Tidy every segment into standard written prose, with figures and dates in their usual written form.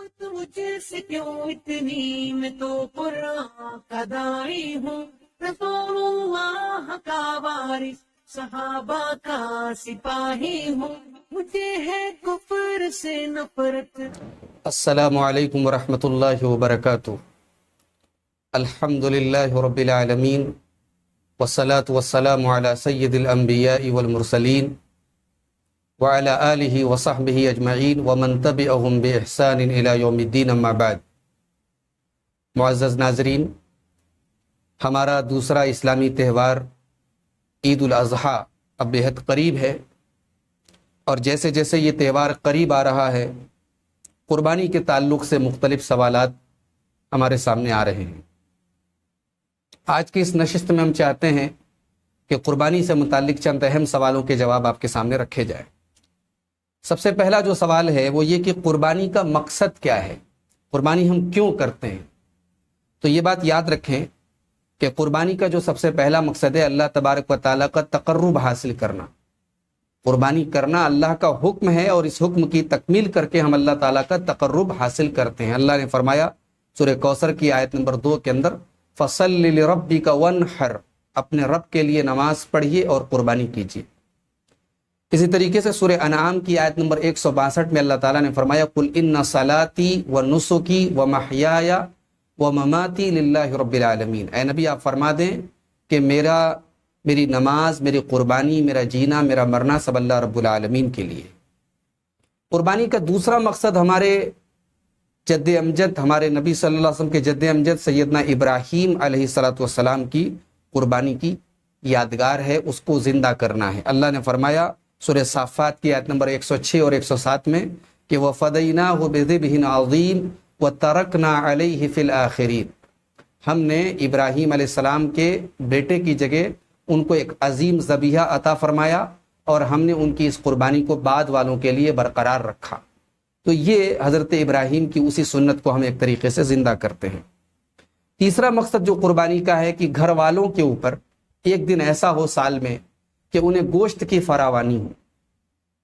مجھے سے کیوں اتنی، میں تو قرآن کا داعی ہوں، رسول اللہ کا وارث، صحابہ کا سپاہی ہوں، مجھے ہے کفر سے نفرت۔ السلام علیکم ورحمۃ اللہ وبرکاتہ۔ الحمد للہ رب العالمین، والصلاة والسلام علی سید الانبیاء والمرسلین، وعلی آلہ وصحبہ اجمعین، ومن تبعہم بإحسان الی یوم الدین، اما بعد۔ معزز ناظرین، ہمارا دوسرا اسلامی تہوار عید الاضحیٰ اب بہت قریب ہے، اور جیسے جیسے یہ تہوار قریب آ رہا ہے، قربانی کے تعلق سے مختلف سوالات ہمارے سامنے آ رہے ہیں۔ آج کی اس نشست میں ہم چاہتے ہیں کہ قربانی سے متعلق چند اہم سوالوں کے جواب آپ کے سامنے رکھے جائیں۔ سب سے پہلا جو سوال ہے وہ یہ کہ قربانی کا مقصد کیا ہے، قربانی ہم کیوں کرتے ہیں؟ تو یہ بات یاد رکھیں کہ قربانی کا جو سب سے پہلا مقصد ہے اللہ تبارک و تعالیٰ کا تقرب حاصل کرنا۔ قربانی کرنا اللہ کا حکم ہے، اور اس حکم کی تکمیل کر کے ہم اللہ تعالیٰ کا تقرب حاصل کرتے ہیں۔ اللہ نے فرمایا سورہ کوثر کی آیت نمبر 2 کے اندر، فَصَلِّ لِرَبِّكَ وَانْحَرْ، اپنے رب کے لیے نماز پڑھیے اور قربانی کیجیے۔ اسی طریقے سے سورہ انعام کی آیت نمبر 162 میں اللہ تعالیٰ نے فرمایا، قُلْ إِنَّ صَلَاتِي وَنُسُكِي وَمَحْيَايَ وَمَمَاتِي لِلَّهِ رَبِّ الْعَالَمِينَ، اے نبی آپ فرما دیں کہ میری نماز، میری قربانی، میرا جینا، میرا مرنا سب اللہ رب العالمین کے لیے۔ قربانی کا دوسرا مقصد ہمارے جد امجد، ہمارے نبی صلی اللہ علیہ وسلم کے جد امجد سیدنا ابراہیم علیہ السلام کی قربانی کی یادگار ہے، اس کو زندہ کرنا ہے۔ اللہ نے فرمایا سورہ صافات کی آیت نمبر 106 اور 107 میں کہ وَفَدَيْنَاهُ بِذِبْحٍ عَظِيمٍ وَتَرَكْنَا عَلَيْهِ فِي الْآخِرِينَ، ہم نے ابراہیم علیہ السلام کے بیٹے کی جگہ ان کو ایک عظیم ذبیحہ عطا فرمایا، اور ہم نے ان کی اس قربانی کو بعد والوں کے لیے برقرار رکھا۔ تو یہ حضرت ابراہیم کی اسی سنت کو ہم ایک طریقے سے زندہ کرتے ہیں۔ تیسرا مقصد جو قربانی کا ہے کہ گھر والوں کے اوپر ایک دن ایسا ہو سال میں کہ انہیں گوشت کی فراوانی ہو،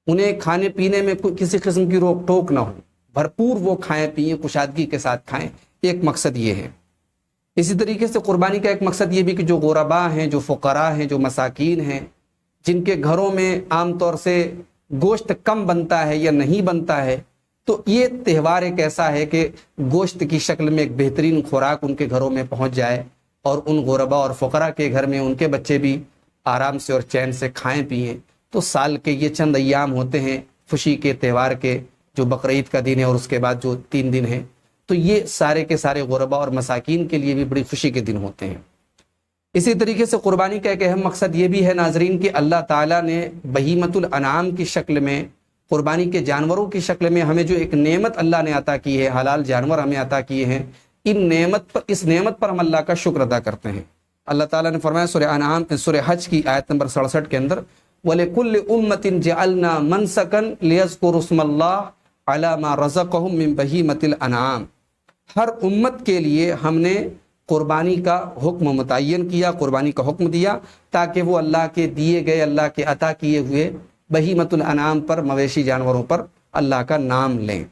انہیں کھانے پینے میں کسی قسم کی روک ٹوک نہ ہو، بھرپور وہ کھائیں پئیں، کشادگی کے ساتھ کھائیں، ایک مقصد یہ ہے۔ اسی طریقے سے قربانی کا ایک مقصد یہ بھی کہ جو غرباء ہیں، جو فقراء ہیں، جو مساکین ہیں، جن کے گھروں میں عام طور سے گوشت کم بنتا ہے یا نہیں بنتا ہے، تو یہ تہوار ایک ایسا ہے کہ گوشت کی شکل میں ایک بہترین خوراک ان کے گھروں میں پہنچ جائے، اور ان غرباء اور فقراء کے گھر میں ان کے بچے بھی آرام سے اور چین سے کھائیں پئیں۔ تو سال کے یہ چند ایام ہوتے ہیں خوشی کے تہوار کے، جو بقرعید کا دن ہے اور اس کے بعد جو 3 دن ہیں، تو یہ سارے کے سارے غرباء اور مساکین کے لیے بھی بڑی خوشی کے دن ہوتے ہیں۔ اسی طریقے سے قربانی کا ایک اہم مقصد یہ بھی ہے ناظرین کہ اللہ تعالیٰ نے بہیمۃ الانعام کی شکل میں، قربانی کے جانوروں کی شکل میں ہمیں جو ایک نعمت اللہ نے عطا کی ہے، حلال جانور ہمیں عطا کیے ہیں، اس نعمت پر ہم اللہ کا شکر ادا کرتے ہیں۔ اللہ تعالیٰ نے فرمایا سورہ حج کی آیت نمبر 67 کے اندر، وَلِكُلِّ أُمَّةٍ جَعَلْنَا مَنْسَكًا لِيَذْكُرُوا اسْمَ اللَّهِ عَلَى مَا رَزَقَهُم مِّن بَهِيمَةِ الْأَنْعَامِ، ہر امت کے لیے ہم نے قربانی کا حکم متعین کیا، قربانی کا حکم دیا، تاکہ وہ اللہ کے دیے گئے، اللہ کے عطا کیے ہوئے بہیمۃ الانعام پر، مویشی جانوروں پر اللہ کا نام لیں۔